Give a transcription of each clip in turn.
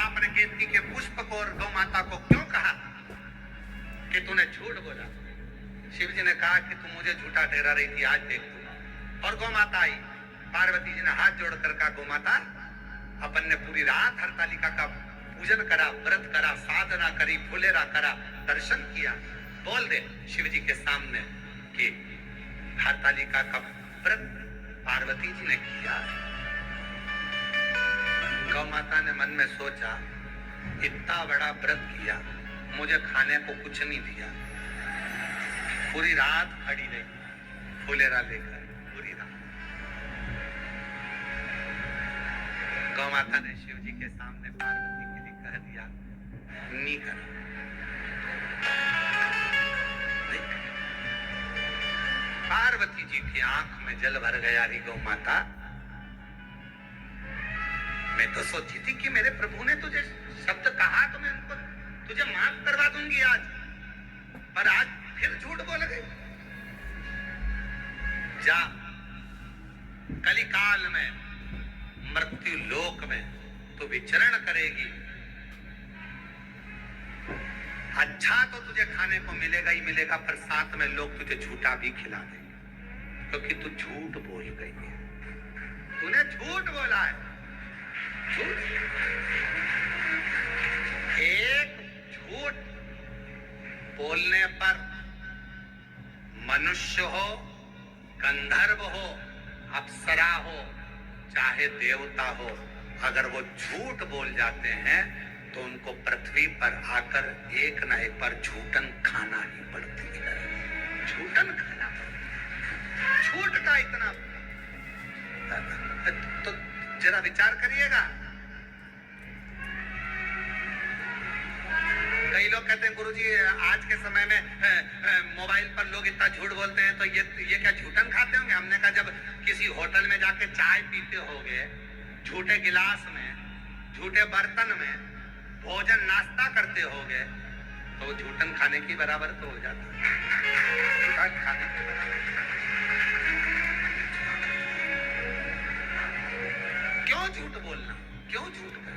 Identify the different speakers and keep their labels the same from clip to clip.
Speaker 1: आपने केतकी के पुष्प को और गौ माता को क्यों कहा कि तूने झूठ बोला? शिव जी ने कहा कि तू मुझे झूठा ठहरा रही थी, आज देख तू। और गौ माता आई, पार्वती जी ने हाथ जोड़कर कहा, गौ माता अपन ने पूरी रात हरतालिका का पूजन करा, व्रत करा, साधना करी, फुलेरा करा, दर्शन किया। बोल दे शिव जी के सामने कि हरतालिका का व्रत पार्वती जी ने किया। गौ माता ने मन में सोचा, इतना बड़ा व्रत किया, मुझे खाने को कुछ नहीं दिया, पूरी रात खड़ी रही फुलेरा लेकर, पूरी रात। गौ माता ने शिव जी के सामने पार्वती के लिए कह दिया, नहीं कर। पार्वती जी की आंख में जल भर गया। री गौ माता, मैं तो सोची थी कि मेरे प्रभु ने तुझे शब्द कहा तो मैं उनको तुझे माफ करवा दूंगी आज, पर आज फिर झूठ बोल गई। जा कलिकाल में मृत्यु लोक में तू विचरण करेगी। अच्छा तो तुझे खाने को मिलेगा ही मिलेगा, पर साथ में लोग तुझे झूठा भी खिला देंगे, क्योंकि तू झूठ बोल गई है। तूने झूठ बोला है। झूठ, एक झूठ बोलने पर मनुष्य हो, गंधर्व हो, अप्सरा हो, चाहे देवता हो, अगर वो झूठ बोल जाते हैं तो उनको पृथ्वी पर आकर एक ना एक बार झूठन खाना ही पड़ती है। झूठन खाना, झूठ का इतना, तो जरा विचार करिएगा। कई लोग कहते हैं गुरुजी आज के समय में मोबाइल पर लोग इतना झूठ बोलते हैं, तो ये क्या झूठन खाते होंगे? हमने कहा जब किसी होटल में जाके चाय पीते होगे झूठे गिलास में, झूठे बर्तन में भोजन नाश्ता करते होगे, तो वो झूठन खाने की बराबर तो हो जाता है। खाने की बराबर। क्यों झूठ बोलना, क्यों झूठ करना?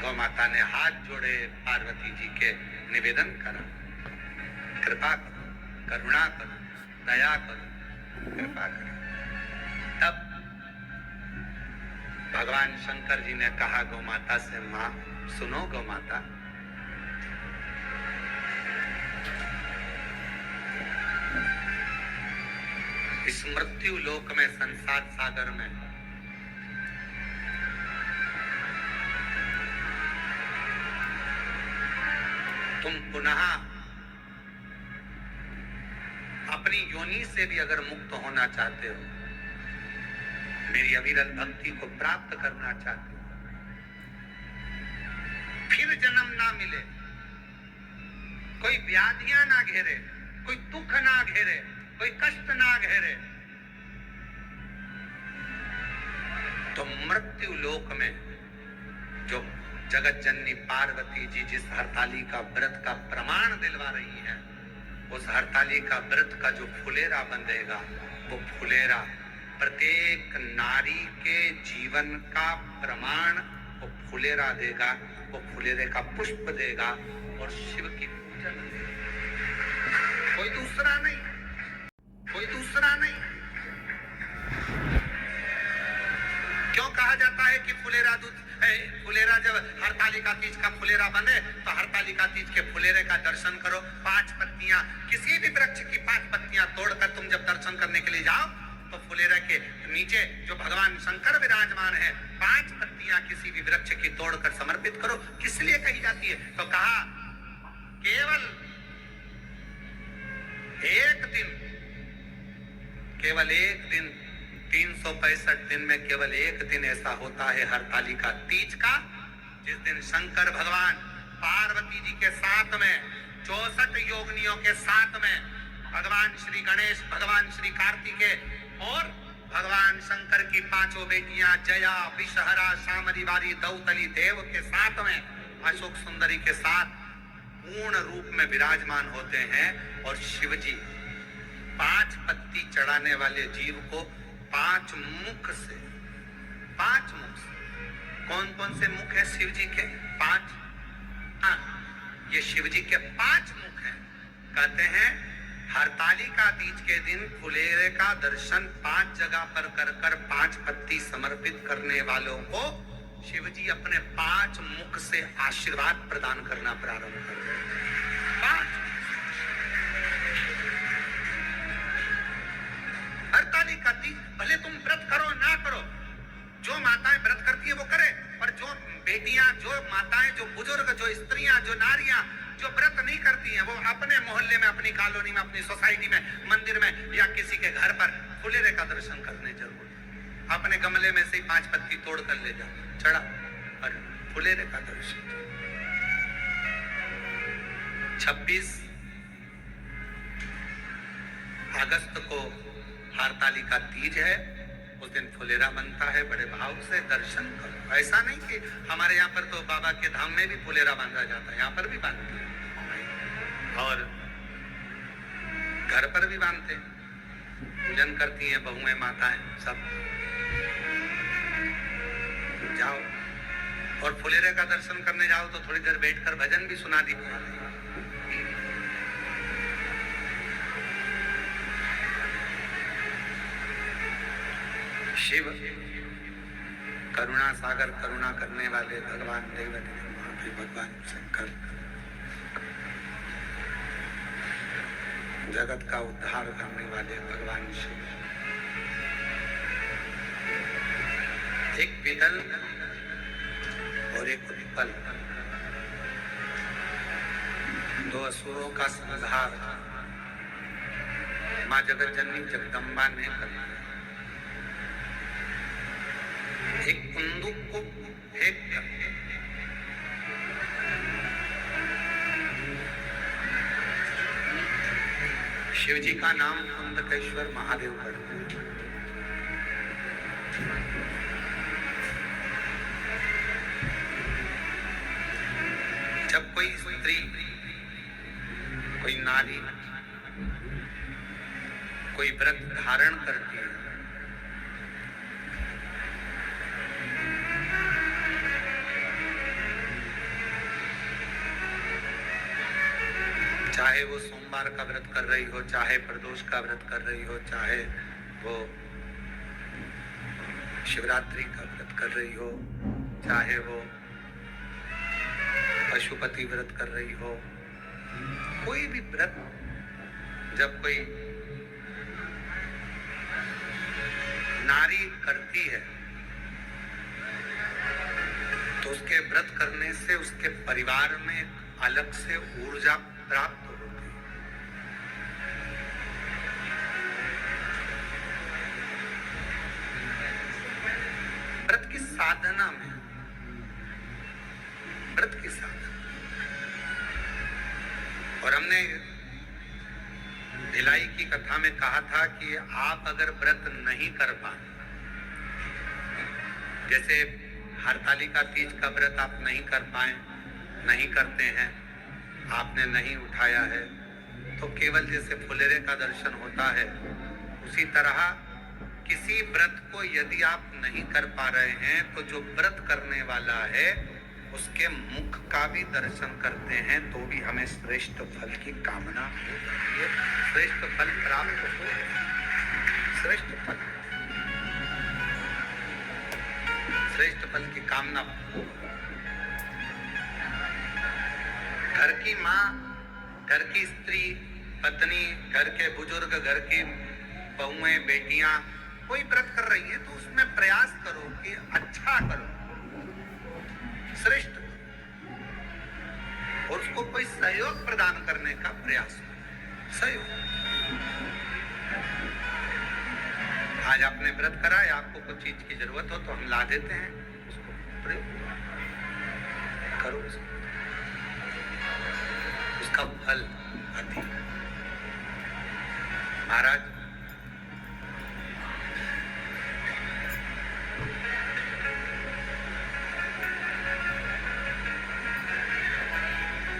Speaker 1: गौ माता ने हाथ जोड़े, पार्वती जी के निवेदन करा, कृपा करो, करुणा करो, दया करो, कृपा करो। तब भगवान शंकर जी ने कहा गौ माता से, मां सुनो गौ माता, इस मृत्यु लोक में, संसार सागर में तुम पुनः अपनी योनि से भी अगर मुक्त होना चाहते हो, मेरी अविरल भक्ति को प्राप्त करना चाहते हो, फिर जन्म ना मिले, कोई व्याधियां ना घेरे, कोई दुख ना घेरे, कोई कष्ट ना घेरे, तो मृत्यु लोक में जो जगत जननी पार्वती जी जिस हरताली का व्रत का प्रमाण दिलवा रही है, उस हरताली का व्रत का जो फुलेरा बंधेगा, वो फुलेरा प्रत्येक नारी के जीवन का प्रमाण वो फुलेरा देगा, वो फुलेरे का पुष्प देगा और शिव की पूजन देगा। कोई दूसरा नहीं, कोई दूसरा नहीं। क्यों कहा जाता है कि फुलेरा दूध, फुलेरा जब हरतालिका तीज का फुलेरा बने तो हरतालिका तीज के फुलेरे का दर्शन करो। 5 पत्तियां, किसी भी वृक्ष की 5 पत्तियां तोड़कर तुम जब दर्शन करने के लिए जाओ तो फुलेरा के नीचे जो भगवान शंकर विराजमान है, 5 पत्तियां किसी भी वृक्ष की तोड़कर समर्पित करो। किस लिए कही जाती है? तो कहा केवल एक दिन 365 दिन में केवल एक दिन ऐसा होता है हरतालिका तीज का, जिस दिन शंकर भगवान पार्वती जी के साथ में 64 योगिनियों के साथ में भगवान श्री गणेश, भगवान श्री कार्तिकेय और भगवान शंकर की 5 बेटियां जया, विषहरा, शामरीवारी, दौतली देव के साथ में अशोक सुंदरी के साथ पूर्ण रूप में विराजमान होते हैं। और शिव जी 5 पत्ती चढ़ाने वाले जीव को 5 मुख से कौन कौन से मुख है शिव जी के? 5। हाँ, ये शिव जी के 5 मुख हैं। कहते हैं हरतालिका तीज के दिन फुलेरे का दर्शन 5 जगह पर कर 5 पत्ती समर्पित करने वालों को शिव जी अपने 5 मुख से आशीर्वाद प्रदान करना प्रारंभ कर देते हैं। 5। हरतालिका तीज भले तुम व्रत करो ना करो, जो माताएं व्रत करती है वो करे, पर जो बेटियां, जो माताएं, जो बुजुर्ग, जो स्त्रियां, जो नारियां जो व्रत नहीं करती हैं, वो अपने मोहल्ले में, अपनी कॉलोनी में, अपनी सोसाइटी में, मंदिर में या किसी के घर पर फुलेरे का दर्शन करने जरूर। अपने गमले में से 5 पत्ती तोड़ कर ले जाओ, चढ़ा और फुलेरे का दर्शन। 26 अगस्त को हरतालिका तीज है, उस दिन फुलेरा बनता है। बड़े भाव से दर्शन करो। ऐसा नहीं कि हमारे यहाँ पर तो बाबा के धाम में भी फुलेरा बांधा जाता है, यहाँ पर भी बांधते हैं और घर पर भी बांधते हैं। पूजन करती हैं बहुएं, माताएं सब। जाओ और फुलेरे का दर्शन करने जाओ तो थोड़ी देर बैठकर भजन भी सुना दी। शिव करुणा सागर, करुणा करने वाले भगवान देवदेव भगवान शंकर, जगत का उद्धार करने वाले भगवान शिव। एक विदल और एक उत्पल, 2 असुरों का संहार माँ जगत जननी जगदम्बा ने कर। एक कुंदुक को फेंक कर शिव जी का नाम कुंदकेश्वर महादेव पढ़ते। जब कोई स्त्री, कोई नारी कोई व्रत धारण करती है, चाहे वो सोमवार का व्रत कर रही हो, चाहे प्रदोष का व्रत कर रही हो, चाहे वो शिवरात्रि का व्रत कर रही हो, चाहे वो पशुपति व्रत कर रही हो, कोई भी व्रत जब कोई नारी करती है तो उसके व्रत करने से उसके परिवार में अलग से ऊर्जा प्राप्त होती है। व्रत की साधना में, व्रत की साधना, और हमने भिलाई की कथा में कहा था कि आप अगर व्रत नहीं कर पाए, जैसे हरतालिका तीज का व्रत आप नहीं कर पाए, नहीं करते हैं, आपने नहीं उठाया है, तो केवल जैसे फुलेरे का दर्शन होता है, उसी तरह किसी व्रत को यदि आप नहीं कर पा रहे हैं तो जो व्रत करने वाला है उसके मुख का भी दर्शन करते हैं तो भी हमें श्रेष्ठ फल की कामना हो जाती है, श्रेष्ठ फल प्राप्त हो, श्रेष्ठ फल, श्रेष्ठ फल की कामना हो। घर की माँ, घर की स्त्री, पत्नी, घर के बुजुर्ग, घर की बहुएं, बेटियां कोई व्रत कर रही है तो उसमें प्रयास करो कि अच्छा करो, श्रेष्ठ करो, और उसको कोई सहयोग प्रदान करने का प्रयास करो। सहयोग। आज आपने व्रत करा है, आपको कुछ चीज की जरूरत हो तो हम ला देते हैं, उसको प्रयोग करो, उसका फल अधिक। महाराज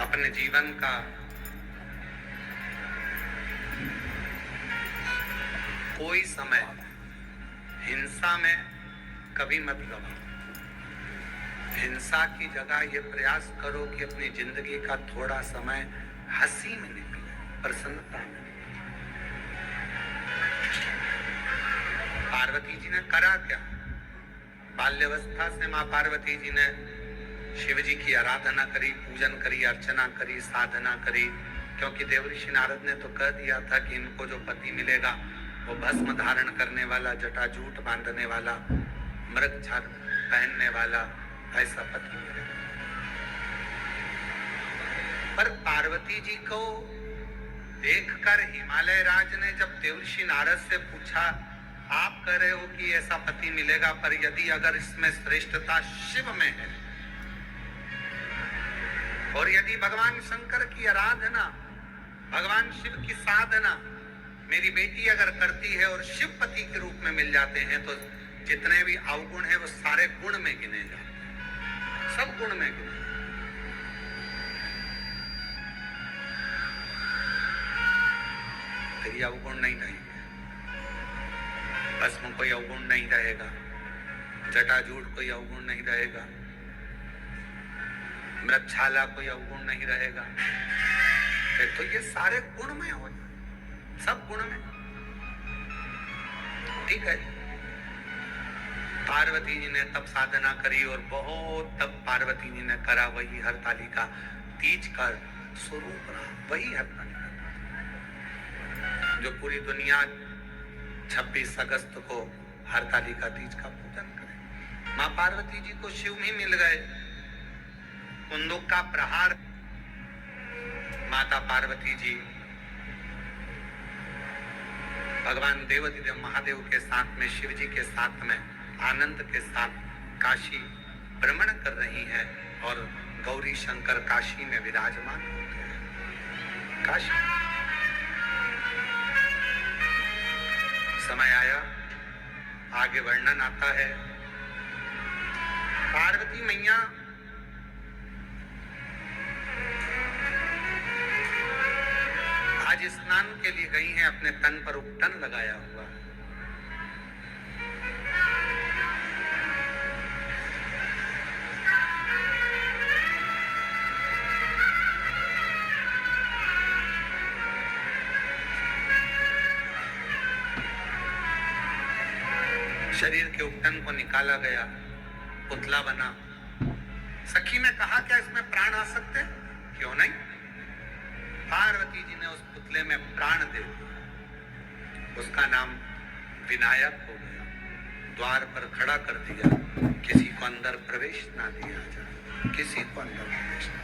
Speaker 1: अपने जीवन का कोई समय हिंसा में कभी मत गवाओ। हिंसा की जगह ये प्रयास करो कि अपनी जिंदगी का थोड़ा समय हंसी में निकले, प्रसन्नता में। पार्वती जी ने करा क्या? बाल्यावस्था से मां पार्वती जी ने शिव जी की आराधना करी, पूजन करी, अर्चना करी, साधना करी, क्योंकि देवऋषि नारद ने तो कह दिया था कि इनको जो पति मिलेगा वो भस्म धारण करने वाला, जटाजूट बांधने वाला, मृग छाल पहनने वाला, ऐसा पति मिलेगा। पर पार्वती जी को देखकर हिमालय राज ने जब देवऋषि नारद से पूछा, आप कह रहे हो कि ऐसा पति मिलेगा, पर यदि अगर इसमें श्रेष्ठता शिव में है और यदि भगवान शंकर की आराधना, भगवान शिव की साधना मेरी बेटी अगर करती है और शिव पति के रूप में मिल जाते हैं, तो जितने भी अवगुण हैं वो सारे गुण में गिने जाते हैं, सब गुण में गिने। फिर ये अवगुण नहीं रहेंगे, भस्म कोई अवगुण नहीं रहेगा, जटाजूट कोई अवगुण नहीं रहेगा, मृगछाला कोई अवगुण नहीं रहेगा। फिर तो ये सारे गुण में हो, सब गुण में। ठीक है, पार्वती जी ने तब साधना करी और बहुत तब पार्वती जी ने करा, वही हरतालिका तीज का स्वरूप रहा, वही हरतालिका जो पूरी दुनिया 26 अगस्त को हरतालिका तीज का पूजन करे। मां पार्वती जी को शिव ही मिल गए, कुंदुक का प्रहार, माता पार्वती जी भगवान देवाधिदेव महादेव के साथ में, शिव जी के साथ में, आनंद के साथ काशी भ्रमण कर रही हैं और गौरी शंकर काशी में विराजमान होते हैं। काशी समय आया, आगे वर्णन आता है। पार्वती मैया आज स्नान के लिए गई हैं, अपने तन पर उपटन लगाया हुआ। शरीर के उपटन को निकाला गया, पुतला बना। सखी ने कहा, क्या इसमें प्राण आ सकते? क्यों नहीं? पार्वती जी ने उस पुतले में प्राण दे दिया, उसका नाम विनायक हो गया। द्वार पर खड़ा कर दिया, किसी को अंदर प्रवेश ना दिया जाए, किसी को अंदर प्रवेश ना।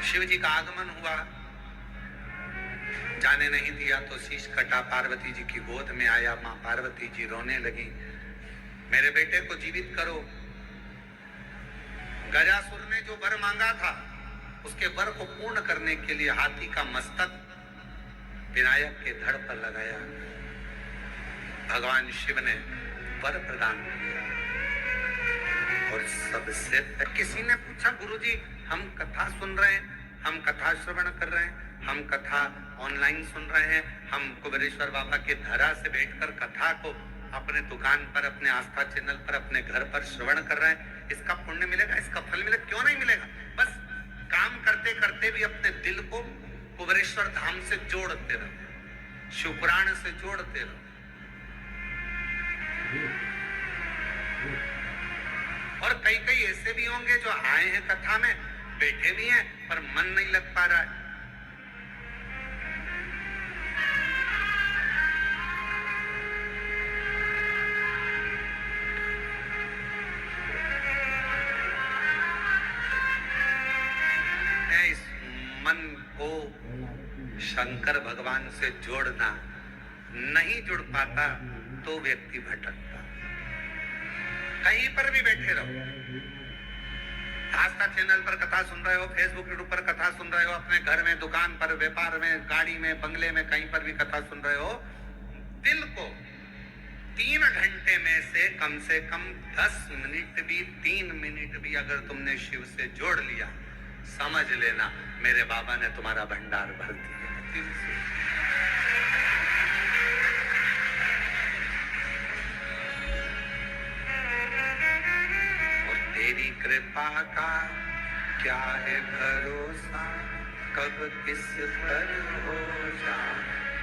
Speaker 1: शिव जी का आगमन हुआ, जाने नहीं दिया तो शीश कटा, पार्वती जी की गोद में आया। मां पार्वती जी रोने लगी, मेरे बेटे को जीवित करो। गजासुर ने जो वर मांगा था, उसके वर को पूर्ण करने के लिए हाथी का मस्तक विनायक के धड़ पर लगाया। भगवान शिव ने वर प्रदान किया। और सबसे किसी ने पूछा, गुरुजी हम कथा सुन रहे हैं, हम कथा श्रवण कर रहे हैं, हम कथा ऑनलाइन सुन रहे हैं, हम कुबेरेश्वर बाबा के धरा से बैठकर कथा को अपने दुकान पर, अपने आस्था चैनल पर, अपने घर पर श्रवण कर रहे हैं, इसका पुण्य मिलेगा, इसका फल मिलेगा? क्यों नहीं मिलेगा? बस काम करते करते भी अपने दिल को कुबेरेश्वर धाम से जोड़ते रहो, शिवपुराण से जोड़ते रहो। और कई कई ऐसे भी होंगे जो आए हैं कथा में, बैठे भी हैं, पर मन नहीं लग पा रहा है। इस मन को शंकर भगवान से जोड़ना नहीं जुड़ पाता तो व्यक्ति भटकता। कहीं पर भी बैठे रहो, आस्था चैनल पर कथा सुन रहे हो, फेसबुक यूट्यूब पर कथा सुन रहे हो, अपने घर में, दुकान पर, व्यापार में, गाड़ी में, बंगले में, कहीं पर भी कथा सुन रहे हो, दिल को 3 घंटे में से कम 10 मिनट भी, 3 मिनट भी अगर तुमने शिव से जोड़ लिया, समझ लेना मेरे बाबा ने तुम्हारा भंडार भर दिया। का क्या है भरोसा, कब किस पर हो जा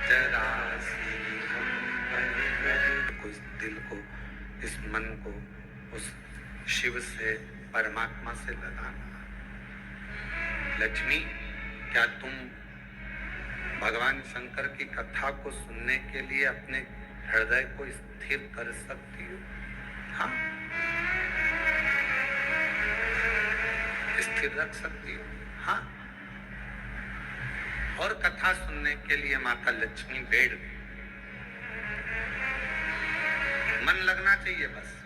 Speaker 1: जरा सी हम को, इस दिल को, इस मन को उस शिव से, परमात्मा से लगाना। लक्ष्मी, क्या तुम भगवान शंकर की कथा को सुनने के लिए अपने हृदय को स्थिर कर सकती हो? हाँ, स्थिर रख सकती हो। हाँ, और कथा सुनने के लिए माता लक्ष्मी बैठ गई। मन लगना चाहिए बस।